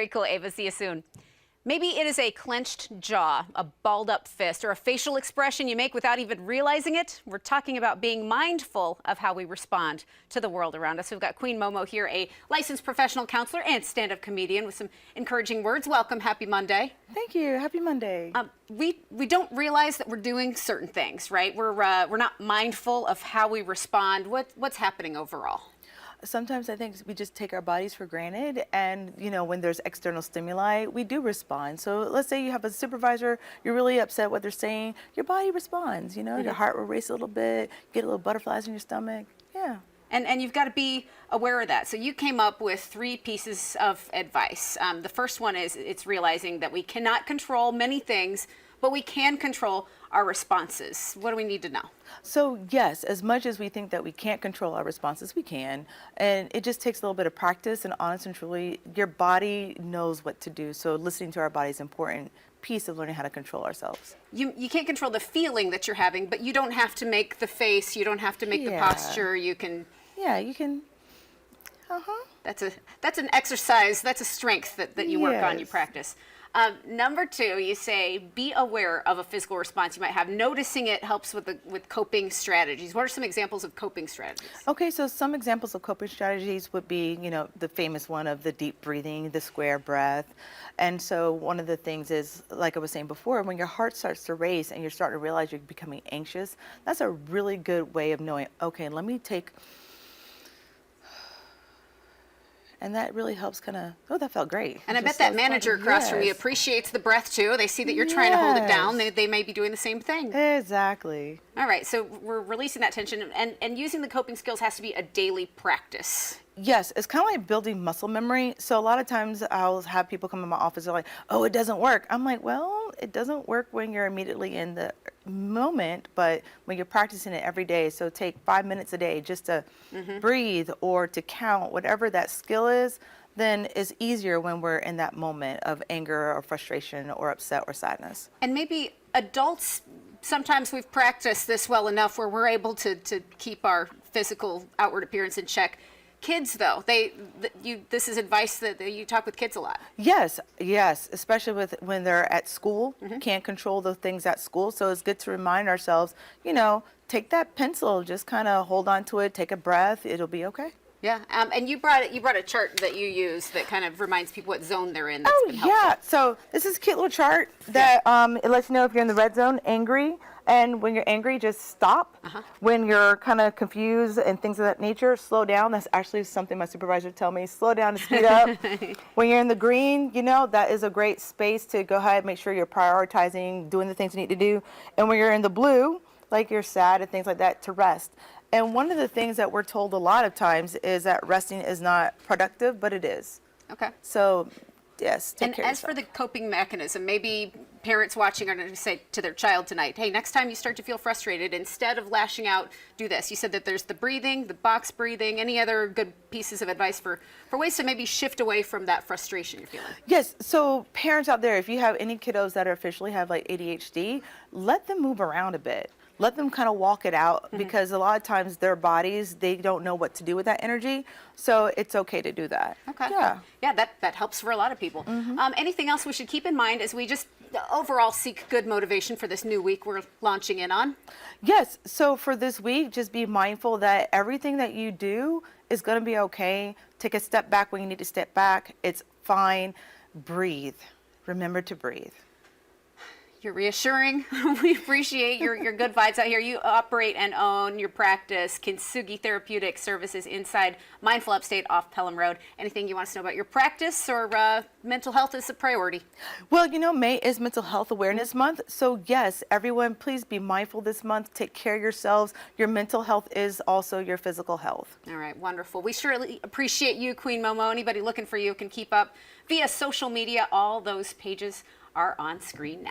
Very cool, Ava. See you soon. Maybe it is a clenched jaw, a balled up fist, or a facial expression you make without even realizing it. We're talking about being mindful of how we respond to the world around us. We've got Queen Momo here, a licensed professional counselor and stand-up comedian with some encouraging words. Welcome. Happy Monday. Thank you. Happy Monday. We don't realize that we're doing certain things, right? We're not mindful of how we respond. What's happening overall? Sometimes I think we just take our bodies for granted, and when there's external stimuli, we do respond. So let's say you have a supervisor, you're really upset what they're saying, your body responds, your heart will race a little bit, get a little butterflies in your stomach. Yeah. And you've got to be aware of that. So you came up with 3 pieces of advice. The first one is it's realizing that we cannot control many things, but we can control our responses. What do we need to know? So yes, as much as we think that we can't control our responses, we can. And it just takes a little bit of practice, and honest and truly, your body knows what to do. So listening to our body is an important piece of learning how to control ourselves. You can't control the feeling that you're having, but you don't have to make the face, you don't have to make the posture, you can... Yeah, you can... That's an exercise, that's a strength that you work on, you practice. Number 2, you say be aware of a physical response you might have. Noticing it helps with coping strategies. What are some examples of coping strategies? Okay, so some examples of coping strategies would be, the famous one of the deep breathing, the square breath. And so one of the things is, like I was saying before, when your heart starts to race and you're starting to realize you're becoming anxious, that's a really good way of knowing, okay, let me take... And that really helps that felt great. And I bet that manager across from you appreciates the breath too. They see that you're trying to hold it down. They may be doing the same thing. Exactly. All right, so we're releasing that tension, and using the coping skills has to be a daily practice. Yes, it's kind of like building muscle memory. So a lot of times I'll have people come in my office, they're like, oh, it doesn't work. I'm like, well, it doesn't work when you're immediately in the moment, but when you're practicing it every day. So take 5 minutes a day just to breathe or to count, whatever that skill is, then it's easier when we're in that moment of anger or frustration or upset or sadness. And maybe adults, sometimes we've practiced this well enough where we're able to keep our physical outward appearance in check. Kids, though, this is advice that you talk with kids a lot. Yes, especially when they're at school, can't control the things at school. So it's good to remind ourselves, take that pencil, just kind of hold on to it, take a breath, it'll be okay. Yeah, and you brought a chart that you use that kind of reminds people what zone they're in. That's been helpful. Yeah, so this is a cute little chart that it lets you know if you're in the red zone, angry. And when you're angry, just stop. When you're kind of confused and things of that nature, slow down. That's actually something my supervisor tell me. Slow down and speed up. When you're in the green, that is a great space to go ahead and make sure you're prioritizing, doing the things you need to do. And when you're in the blue, like you're sad and things like that, to rest. And one of the things that we're told a lot of times is that resting is not productive, but it is. Okay. So, yes, take care of yourself. And as for the coping mechanism, maybe parents watching are going to say to their child tonight, hey, next time you start to feel frustrated, instead of lashing out, do this. You said that there's the breathing, the box breathing, any other good pieces of advice for ways to maybe shift away from that frustration you're feeling? Yes, so parents out there, if you have any kiddos that officially have like ADHD, let them move around a bit. Let them kind of walk it out, because a lot of times their bodies, they don't know what to do with that energy. So it's okay to do that. Okay. Yeah, that helps for a lot of people. Anything else we should keep in mind as we just overall seek good motivation for this new week we're launching in on? Yes, so for this week, just be mindful that everything that you do is going to be okay. Take a step back when you need to step back. It's fine. Breathe. Remember to breathe. You're reassuring. We appreciate your good vibes out here. You operate and own your practice, Kintsugi Therapeutic Services, inside Mindful Upstate off Pelham Road. Anything you want us to know about your practice, or mental health is a priority? Well, May is Mental Health Awareness Month. So yes, everyone, please be mindful this month. Take care of yourselves. Your mental health is also your physical health. All right, wonderful. We surely appreciate you, Queen Momo. Anybody looking for you can keep up via social media. All those pages are on screen now.